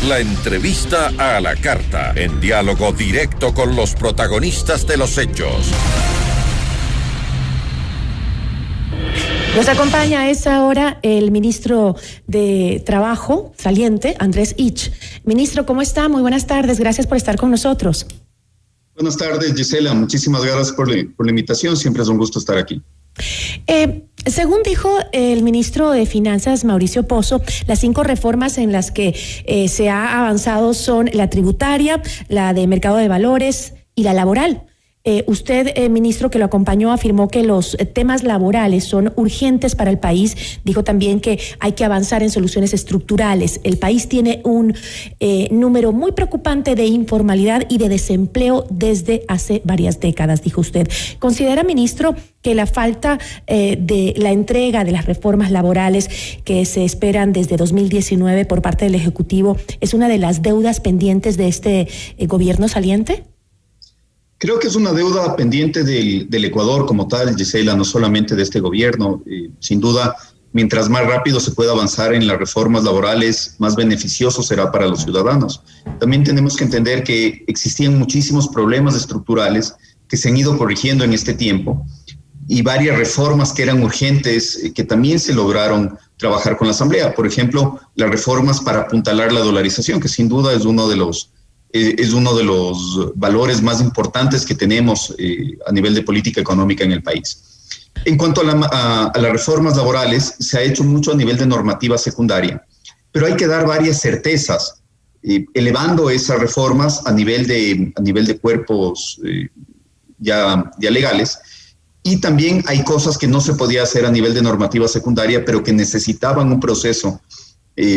La entrevista a la carta, en diálogo directo con los protagonistas de los hechos. Nos acompaña a esa hora el ministro de Trabajo saliente, Andrés Ich. Ministro, ¿cómo está? Muy buenas tardes, gracias por estar con nosotros. Buenas tardes, Gisela, muchísimas gracias por la invitación, siempre es un gusto estar aquí. Según dijo el ministro de Finanzas, Mauricio Pozo, las 5 reformas en las que se ha avanzado son la tributaria, la de mercado de valores y la laboral. Usted, ministro, que lo acompañó, afirmó que los temas laborales son urgentes para el país. Dijo también que hay que avanzar en soluciones estructurales. El país tiene un número muy preocupante de informalidad y de desempleo desde hace varias décadas, dijo usted. ¿Considera, ministro, que la falta de la entrega de las reformas laborales que se esperan desde 2019 por parte del Ejecutivo es una de las deudas pendientes de este gobierno saliente? Creo que es una deuda pendiente del Ecuador como tal, Gisela, no solamente de este gobierno. Sin duda, mientras más rápido se pueda avanzar en las reformas laborales, más beneficioso será para los ciudadanos. También tenemos que entender que existían muchísimos problemas estructurales que se han ido corrigiendo en este tiempo y varias reformas que eran urgentes que también se lograron trabajar con la Asamblea. Por ejemplo, las reformas para apuntalar la dolarización, que sin duda es uno de los valores más importantes que tenemos a nivel de política económica en el país. En cuanto a las reformas laborales, se ha hecho mucho a nivel de normativa secundaria, pero hay que dar varias certezas, elevando esas reformas a nivel de cuerpos ya legales. Y también hay cosas que no se podía hacer a nivel de normativa secundaria, pero que necesitaban un proceso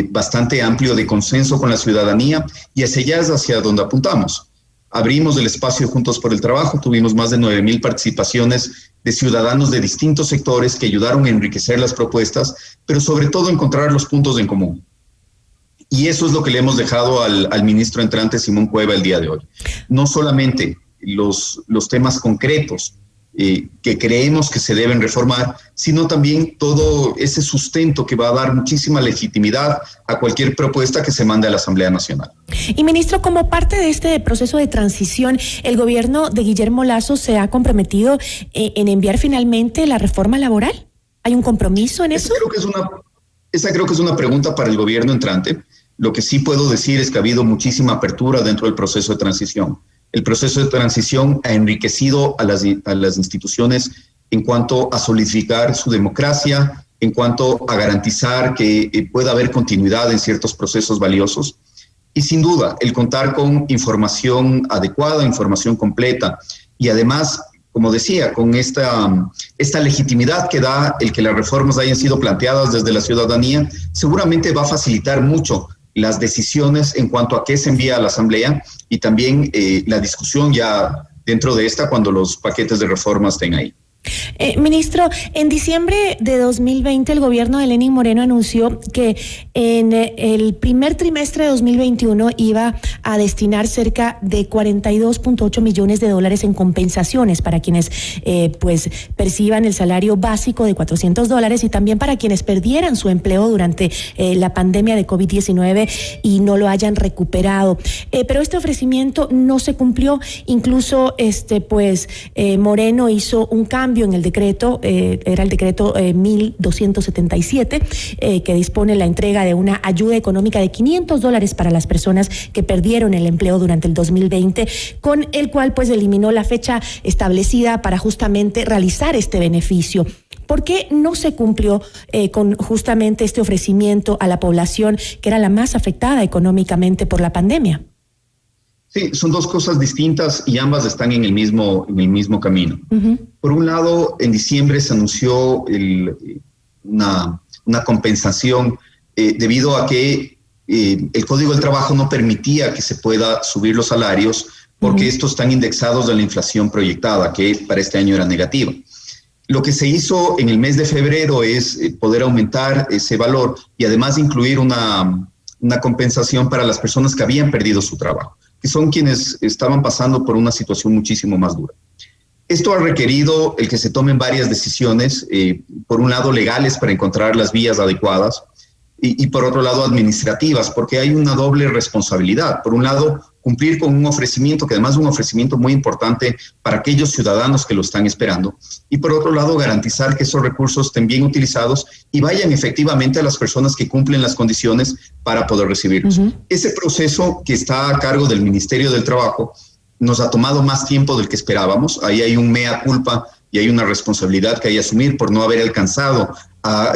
bastante amplio de consenso con la ciudadanía, y hacia allá es hacia donde apuntamos. Abrimos el espacio Juntos por el Trabajo, tuvimos más de 9,000 participaciones de ciudadanos de distintos sectores que ayudaron a enriquecer las propuestas, pero sobre todo encontrar los puntos en común. Y eso es lo que le hemos dejado al ministro entrante Simón Cueva el día de hoy. No solamente los temas concretos que creemos que se deben reformar, sino también todo ese sustento que va a dar muchísima legitimidad a cualquier propuesta que se mande a la Asamblea Nacional. Y, ministro, como parte de este proceso de transición, el gobierno de Guillermo Lasso se ha comprometido en enviar finalmente la reforma laboral. ¿Hay un compromiso en eso? Esa creo que es una pregunta para el gobierno entrante. Lo que sí puedo decir es que ha habido muchísima apertura dentro del proceso de transición. El proceso de transición ha enriquecido a las instituciones en cuanto a solidificar su democracia, en cuanto a garantizar que pueda haber continuidad en ciertos procesos valiosos. Y sin duda, el contar con información adecuada, información completa y además, como decía, con esta legitimidad que da el que las reformas hayan sido planteadas desde la ciudadanía, seguramente va a facilitar mucho las decisiones en cuanto a qué se envía a la Asamblea y también la discusión ya dentro de esta cuando los paquetes de reformas estén ahí. Ministro, en diciembre de 2020 el gobierno de Lenín Moreno anunció que en el primer trimestre de 2021 iba a destinar cerca de $42.8 millones en compensaciones para quienes perciban el salario básico de $400 y también para quienes perdieran su empleo durante la pandemia de COVID-19 y no lo hayan recuperado. Pero este ofrecimiento no se cumplió, incluso Moreno hizo un cambio en el decreto, era el decreto 1277, que dispone la entrega de una ayuda económica de $500 para las personas que perdieron el empleo durante el 2020, con el cual eliminó la fecha establecida para justamente realizar este beneficio. ¿Por qué no se cumplió con justamente este ofrecimiento a la población que era la más afectada económicamente por la pandemia? Sí, son dos cosas distintas y ambas están en el mismo camino. Uh-huh. Por un lado, en diciembre se anunció una compensación debido a que el Código del Trabajo no permitía que se pueda subir los salarios porque estos están indexados a la inflación proyectada, que para este año era negativa. Lo que se hizo en el mes de febrero es poder aumentar ese valor y además incluir una compensación para las personas que habían perdido su trabajo, que son quienes estaban pasando por una situación muchísimo más dura. Esto ha requerido el que se tomen varias decisiones, por un lado legales para encontrar las vías adecuadas, y por otro lado administrativas, porque hay una doble responsabilidad. Por un lado, cumplir con un ofrecimiento, que además es un ofrecimiento muy importante para aquellos ciudadanos que lo están esperando, y por otro lado, garantizar que esos recursos estén bien utilizados y vayan efectivamente a las personas que cumplen las condiciones para poder recibirlos. Ese proceso que está a cargo del Ministerio del Trabajo nos ha tomado más tiempo del que esperábamos. Ahí hay un mea culpa y hay una responsabilidad que hay que asumir por no haber alcanzado a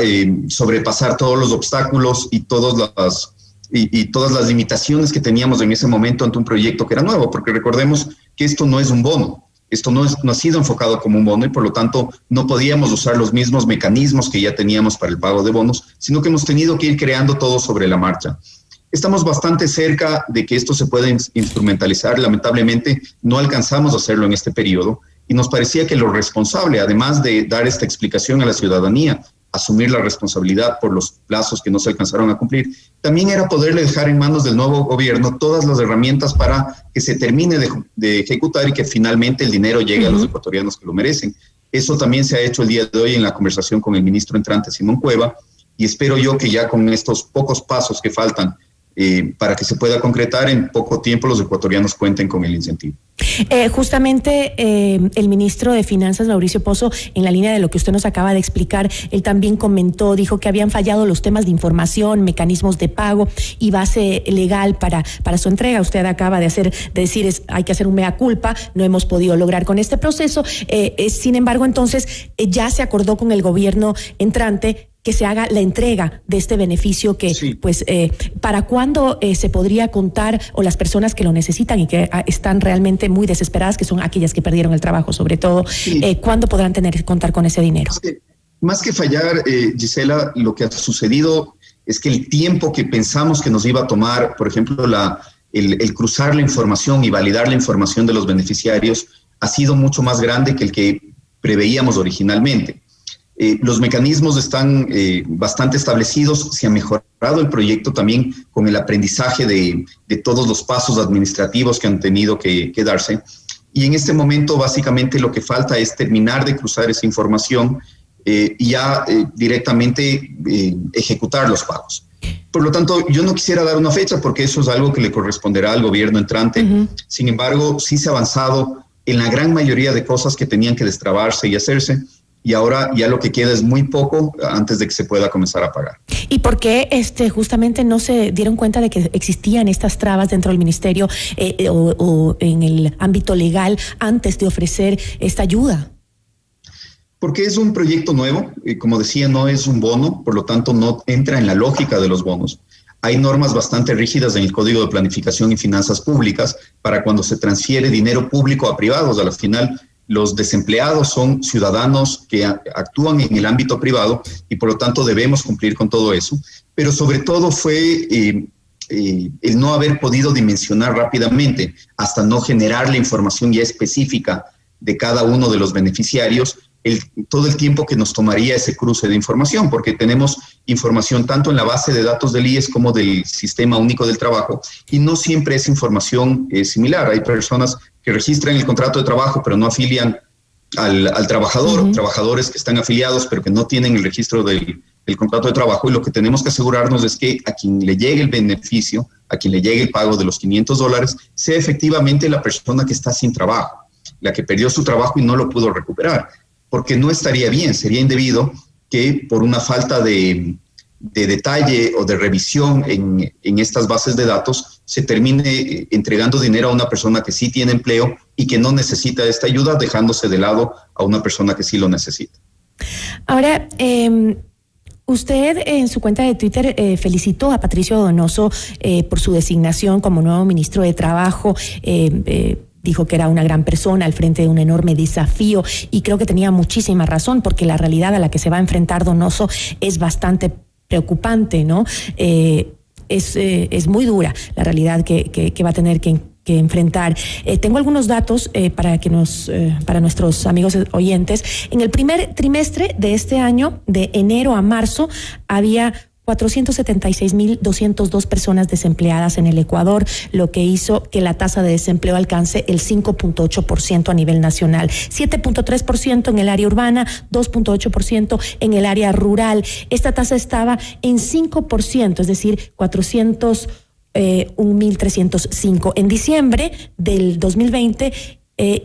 sobrepasar todos los obstáculos y todas las limitaciones que teníamos en ese momento ante un proyecto que era nuevo, porque recordemos que esto no es un bono, esto no ha sido enfocado como un bono y por lo tanto no podíamos usar los mismos mecanismos que ya teníamos para el pago de bonos, sino que hemos tenido que ir creando todo sobre la marcha. Estamos bastante cerca de que esto se pueda instrumentalizar. Lamentablemente no alcanzamos a hacerlo en este periodo y nos parecía que lo responsable, además de dar esta explicación a la ciudadanía, asumir la responsabilidad por los plazos que no se alcanzaron a cumplir, también era poderle dejar en manos del nuevo gobierno todas las herramientas para que se termine de ejecutar y que finalmente el dinero llegue a los ecuatorianos que lo merecen. Eso también se ha hecho el día de hoy en la conversación con el ministro entrante Simón Cueva, y espero yo que ya con estos pocos pasos que faltan para que se pueda concretar, en poco tiempo los ecuatorianos cuenten con el incentivo. Justamente el ministro de Finanzas, Mauricio Pozo, en la línea de lo que usted nos acaba de explicar, él también comentó, dijo que habían fallado los temas de información, mecanismos de pago y base legal para su entrega. Usted acaba de decir hay que hacer un mea culpa, no hemos podido lograr con este proceso. Sin embargo, entonces ya se acordó con el gobierno entrante que se haga la entrega de este beneficio que, sí. ¿Para cuándo se podría contar, o las personas que lo necesitan y que están realmente muy desesperadas, que son aquellas que perdieron el trabajo, sobre todo, sí. ¿Cuándo podrán contar con ese dinero? Más que fallar, Gisela, lo que ha sucedido es que el tiempo que pensamos que nos iba a tomar, por ejemplo, el cruzar la información y validar la información de los beneficiarios, ha sido mucho más grande que el que preveíamos originalmente. Los mecanismos están bastante establecidos, se ha mejorado el proyecto también con el aprendizaje de todos los pasos administrativos que han tenido que darse. Y en este momento básicamente lo que falta es terminar de cruzar esa información y ya directamente ejecutar los pagos. Por lo tanto, yo no quisiera dar una fecha porque eso es algo que le corresponderá al gobierno entrante. Sin embargo, sí se ha avanzado en la gran mayoría de cosas que tenían que destrabarse y hacerse. Y ahora ya lo que queda es muy poco antes de que se pueda comenzar a pagar. ¿Y por qué justamente no se dieron cuenta de que existían estas trabas dentro del ministerio o en el ámbito legal antes de ofrecer esta ayuda? Porque es un proyecto nuevo, como decía, no es un bono, por lo tanto no entra en la lógica de los bonos. Hay normas bastante rígidas en el Código de Planificación y Finanzas Públicas para cuando se transfiere dinero público a privados. A la final, los desempleados son ciudadanos que actúan en el ámbito privado y por lo tanto debemos cumplir con todo eso. Pero sobre todo fue el no haber podido dimensionar rápidamente hasta no generar la información ya específica de cada uno de los beneficiarios, todo el tiempo que nos tomaría ese cruce de información, porque tenemos información tanto en la base de datos del IES como del Sistema Único del Trabajo y no siempre es información similar. Hay personas que registran el contrato de trabajo pero no afilian al trabajador, trabajadores que están afiliados pero que no tienen el registro del contrato de trabajo, y lo que tenemos que asegurarnos es que a quien le llegue el beneficio, a quien le llegue el pago de los $500, sea efectivamente la persona que está sin trabajo, la que perdió su trabajo y no lo pudo recuperar. Porque no estaría bien, sería indebido que por una falta de detalle o de revisión en estas bases de datos se termine entregando dinero a una persona que sí tiene empleo y que no necesita esta ayuda, dejándose de lado a una persona que sí lo necesita. Ahora, usted en su cuenta de Twitter felicitó a Patricio Donoso por su designación como nuevo ministro de Trabajo. Dijo que era una gran persona al frente de un enorme desafío y creo que tenía muchísima razón, porque la realidad a la que se va a enfrentar Donoso es bastante preocupante, ¿no? Es muy dura la realidad que va a tener que enfrentar. Tengo algunos datos para nuestros amigos oyentes. En el primer trimestre de este año, de enero a marzo, había 476.202 personas desempleadas en el Ecuador, lo que hizo que la tasa de desempleo alcance el 5.8% a nivel nacional, 7.3% en el área urbana, 2.8% en el área rural. Esta tasa estaba en 5%, es decir, 1.305 en diciembre del 2020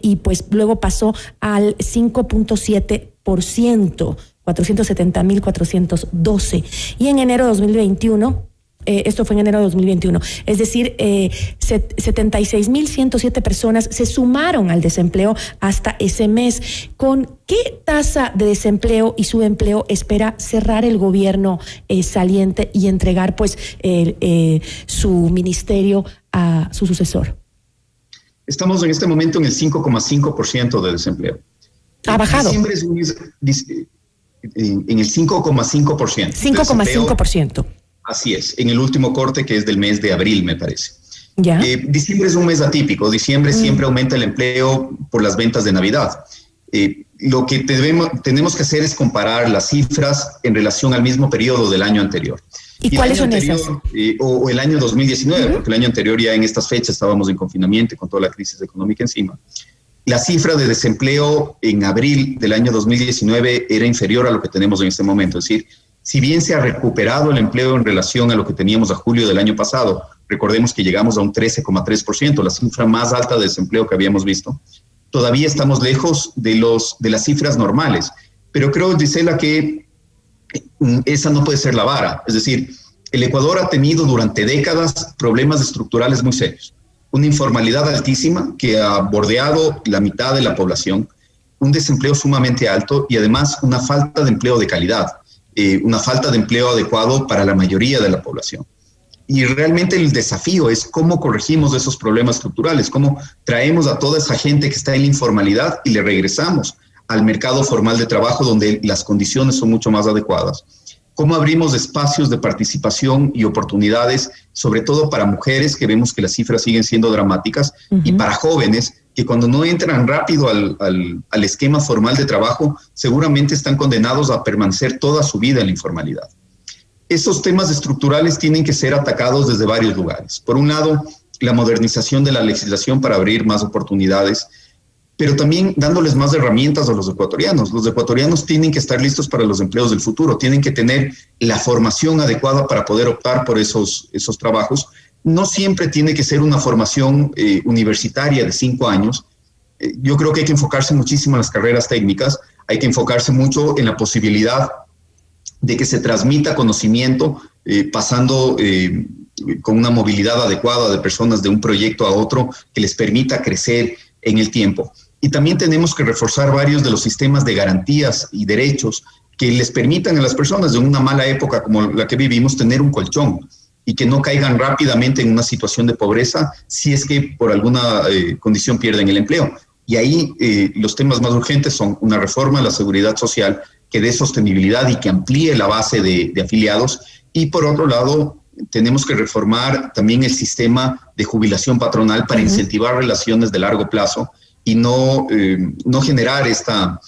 y pues luego pasó al 5.7%, 470.412. Y en enero de 2021, esto fue en enero de 2021, es decir, 76.107 personas se sumaron al desempleo hasta ese mes. ¿Con qué tasa de desempleo y subempleo espera cerrar el gobierno saliente y entregar pues su ministerio a su sucesor? Estamos en este momento en el 5,5% de desempleo. ¿Ha bajado? Diciembre es en el 5,5%. 5,5%. Así es, en el último corte que es del mes de abril, me parece. ¿Ya? Diciembre es un mes atípico. Diciembre siempre aumenta el empleo por las ventas de Navidad. Lo que tenemos que hacer es comparar las cifras en relación al mismo periodo del año anterior. ¿Y cuáles son esas? O el año 2019, porque el año anterior ya en estas fechas estábamos en confinamiento con toda la crisis económica encima. La cifra de desempleo en abril del año 2019 era inferior a lo que tenemos en este momento. Es decir, si bien se ha recuperado el empleo en relación a lo que teníamos a julio del año pasado, recordemos que llegamos a un 13,3%, la cifra más alta de desempleo que habíamos visto, todavía estamos lejos de las cifras normales. Pero creo, Gisela, que esa no puede ser la vara. Es decir, el Ecuador ha tenido durante décadas problemas estructurales muy serios. Una informalidad altísima que ha bordeado la mitad de la población, un desempleo sumamente alto y además una falta de empleo de calidad. Una falta de empleo adecuado para la mayoría de la población. Y realmente el desafío es cómo corregimos esos problemas estructurales, cómo traemos a toda esa gente que está en la informalidad y le regresamos al mercado formal de trabajo donde las condiciones son mucho más adecuadas. Cómo abrimos espacios de participación y oportunidades, sobre todo para mujeres, que vemos que las cifras siguen siendo dramáticas, y para jóvenes, que cuando no entran rápido al esquema formal de trabajo, seguramente están condenados a permanecer toda su vida en la informalidad. Estos temas estructurales tienen que ser atacados desde varios lugares. Por un lado, la modernización de la legislación para abrir más oportunidades, pero también dándoles más herramientas a los ecuatorianos. Los ecuatorianos tienen que estar listos para los empleos del futuro, tienen que tener la formación adecuada para poder optar por esos trabajos. No siempre tiene que ser una formación universitaria de 5 años. Yo creo que hay que enfocarse muchísimo en las carreras técnicas, hay que enfocarse mucho en la posibilidad de que se transmita conocimiento pasando con una movilidad adecuada de personas de un proyecto a otro que les permita crecer en el tiempo. Y también tenemos que reforzar varios de los sistemas de garantías y derechos que les permitan a las personas en una mala época como la que vivimos tener un colchón y que no caigan rápidamente en una situación de pobreza si es que por alguna condición pierden el empleo. Y ahí los temas más urgentes son una reforma a la seguridad social que dé sostenibilidad y que amplíe la base de afiliados. Y por otro lado, tenemos que reformar también el sistema de jubilación patronal para incentivar relaciones de largo plazo y no generar esta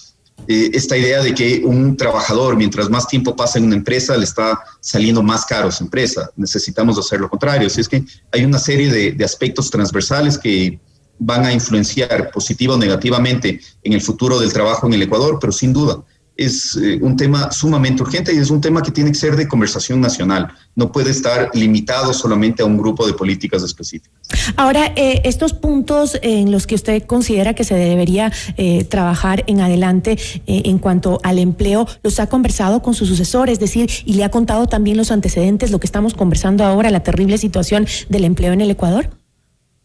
idea de que un trabajador, mientras más tiempo pasa en una empresa, le está saliendo más caro esa empresa. Necesitamos hacer lo contrario. Así es que hay una serie de aspectos transversales que van a influenciar positiva o negativamente en el futuro del trabajo en el Ecuador, pero sin duda es un tema sumamente urgente y es un tema que tiene que ser de conversación nacional. No puede estar limitado solamente a un grupo de políticas específicas. Ahora, estos puntos en los que usted considera que se debería trabajar en adelante en cuanto al empleo, ¿los ha conversado con su sucesor? Es decir, y le ha contado también los antecedentes, lo que estamos conversando ahora, la terrible situación del empleo en el Ecuador.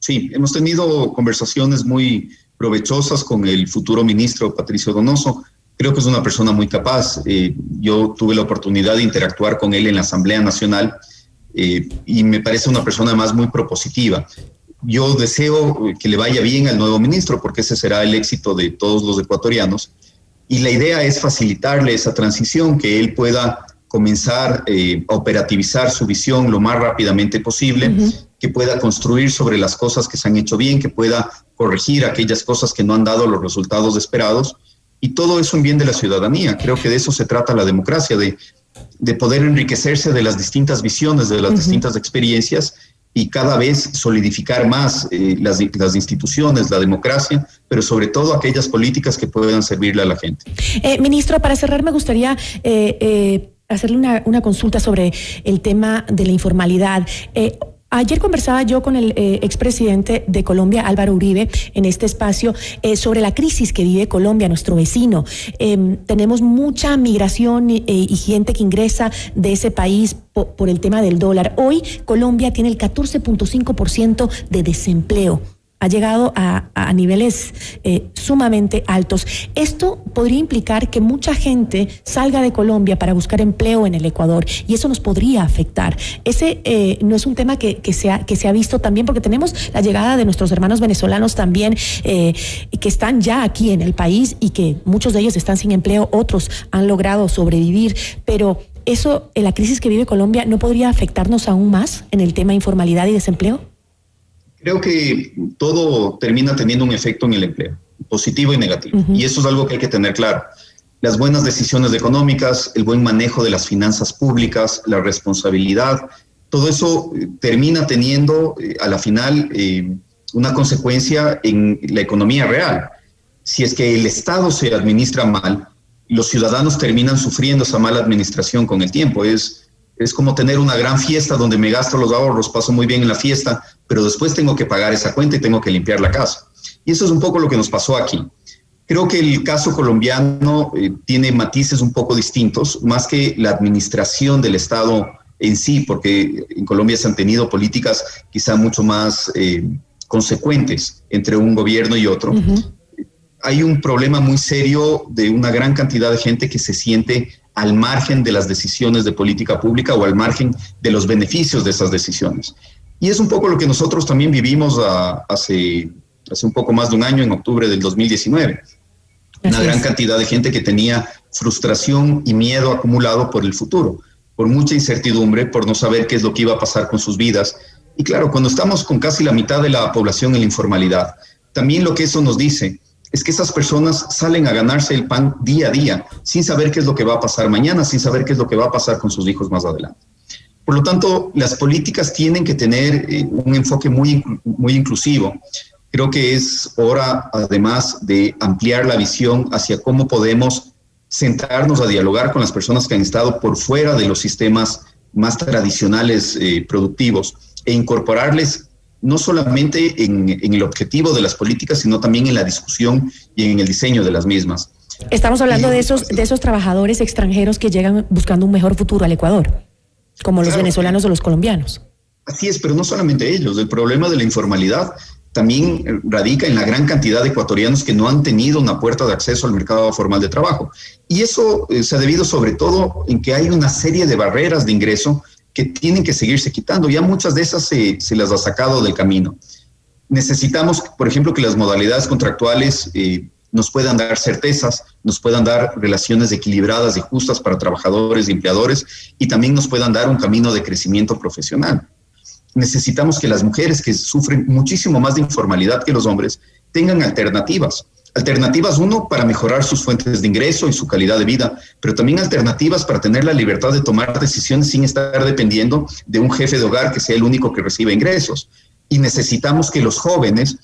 Sí, hemos tenido conversaciones muy provechosas con el futuro ministro Patricio Donoso. Creo que es una persona muy capaz. Yo tuve la oportunidad de interactuar con él en la Asamblea Nacional y me parece una persona además muy propositiva. Yo deseo que le vaya bien al nuevo ministro porque ese será el éxito de todos los ecuatorianos. Y la idea es facilitarle esa transición, que él pueda comenzar a operativizar su visión lo más rápidamente posible, que pueda construir sobre las cosas que se han hecho bien, que pueda corregir aquellas cosas que no han dado los resultados esperados. Y todo eso en bien de la ciudadanía. Creo que de eso se trata la democracia, de de poder enriquecerse de las distintas visiones, de las distintas experiencias y cada vez solidificar más las instituciones, la democracia, pero sobre todo aquellas políticas que puedan servirle a la gente. Ministro, para cerrar me gustaría hacerle una consulta sobre el tema de la informalidad. Ayer conversaba yo con el expresidente de Colombia, Álvaro Uribe, en este espacio, sobre la crisis que vive Colombia, nuestro vecino. Tenemos mucha migración y gente que ingresa de ese país por el tema del dólar. Hoy Colombia tiene el 14.5% de desempleo. Ha llegado a niveles sumamente altos. Esto podría implicar que mucha gente salga de Colombia para buscar empleo en el Ecuador y eso nos podría afectar. Ese no es un tema que se ha visto también, porque tenemos la llegada de nuestros hermanos venezolanos también que están ya aquí en el país y que muchos de ellos están sin empleo, otros han logrado sobrevivir, pero eso, la crisis que vive Colombia, ¿no podría afectarnos aún más en el tema de informalidad y desempleo? Creo que todo termina teniendo un efecto en el empleo, positivo y negativo. Y eso es algo que hay que tener claro. Las buenas decisiones económicas, el buen manejo de las finanzas públicas, la responsabilidad, todo eso termina teniendo a la final una consecuencia en la economía real. Si es que el Estado se administra mal, los ciudadanos terminan sufriendo esa mala administración con el tiempo. Es como tener una gran fiesta donde me gasto los ahorros, paso muy bien en la fiesta, pero después tengo que pagar esa cuenta y tengo que limpiar la casa. Y eso es un poco lo que nos pasó aquí. Creo que el caso colombiano tiene matices un poco distintos, más que la administración del Estado en sí, porque en Colombia se han tenido políticas quizá mucho más consecuentes entre un gobierno y otro. Hay un problema muy serio de una gran cantidad de gente que se siente al margen de las decisiones de política pública o al margen de los beneficios de esas decisiones. Y es un poco lo que nosotros también vivimos hace un poco más de un año, en octubre del 2019. Una gran cantidad de gente que tenía frustración y miedo acumulado por el futuro, por mucha incertidumbre, por no saber qué es lo que iba a pasar con sus vidas. Y claro, cuando estamos con casi la mitad de la población en la informalidad, también lo que eso nos dice es que esas personas salen a ganarse el pan día a día, sin saber qué es lo que va a pasar mañana, sin saber qué es lo que va a pasar con sus hijos más adelante. Por lo tanto, las políticas tienen que tener un enfoque muy inclusivo. Creo que es hora, además, de ampliar la visión hacia cómo podemos sentarnos a dialogar con las personas que han estado por fuera de los sistemas más tradicionales productivos e incorporarles no solamente en el objetivo de las políticas, sino también en la discusión y en el diseño de las mismas. Estamos hablando de esos trabajadores extranjeros que llegan buscando un mejor futuro al Ecuador, como los venezolanos o los colombianos. Así es, pero no solamente ellos. El problema de la informalidad también radica en la gran cantidad de ecuatorianos que no han tenido una puerta de acceso al mercado formal de trabajo. Y eso se ha debido sobre todo en que hay una serie de barreras de ingreso que tienen que seguirse quitando. Ya muchas de esas se las ha sacado del camino. Necesitamos, por ejemplo, que las modalidades contractuales nos puedan dar certezas, nos puedan dar relaciones equilibradas y justas para trabajadores y empleadores, y también nos puedan dar un camino de crecimiento profesional. Necesitamos que las mujeres, que sufren muchísimo más de informalidad que los hombres, tengan alternativas. Alternativas, uno, para mejorar sus fuentes de ingreso y su calidad de vida, pero también alternativas para tener la libertad de tomar decisiones sin estar dependiendo de un jefe de hogar que sea el único que reciba ingresos. Y necesitamos que los jóvenes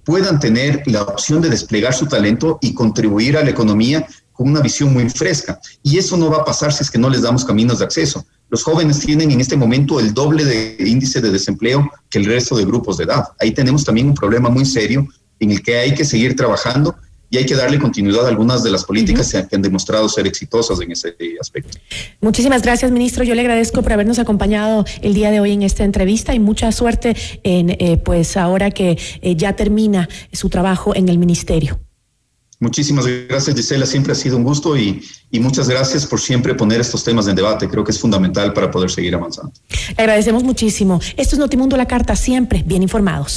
puedan tener la opción de desplegar su talento y contribuir a la economía con una visión muy fresca. Y eso no va a pasar si es que no les damos caminos de acceso. Los jóvenes tienen en este momento el doble de índice de desempleo que el resto de grupos de edad. Ahí tenemos también un problema muy serio en el que hay que seguir trabajando y hay que darle continuidad a algunas de las políticas que han demostrado ser exitosas en ese aspecto. Muchísimas gracias, ministro. Yo le agradezco por habernos acompañado el día de hoy en esta entrevista y mucha suerte en pues ahora que ya termina su trabajo en el ministerio. Muchísimas gracias, Gisela. Siempre ha sido un gusto y muchas gracias por siempre poner estos temas en debate. Creo que es fundamental para poder seguir avanzando. Le agradecemos muchísimo. Esto es Notimundo La Carta, siempre bien informados.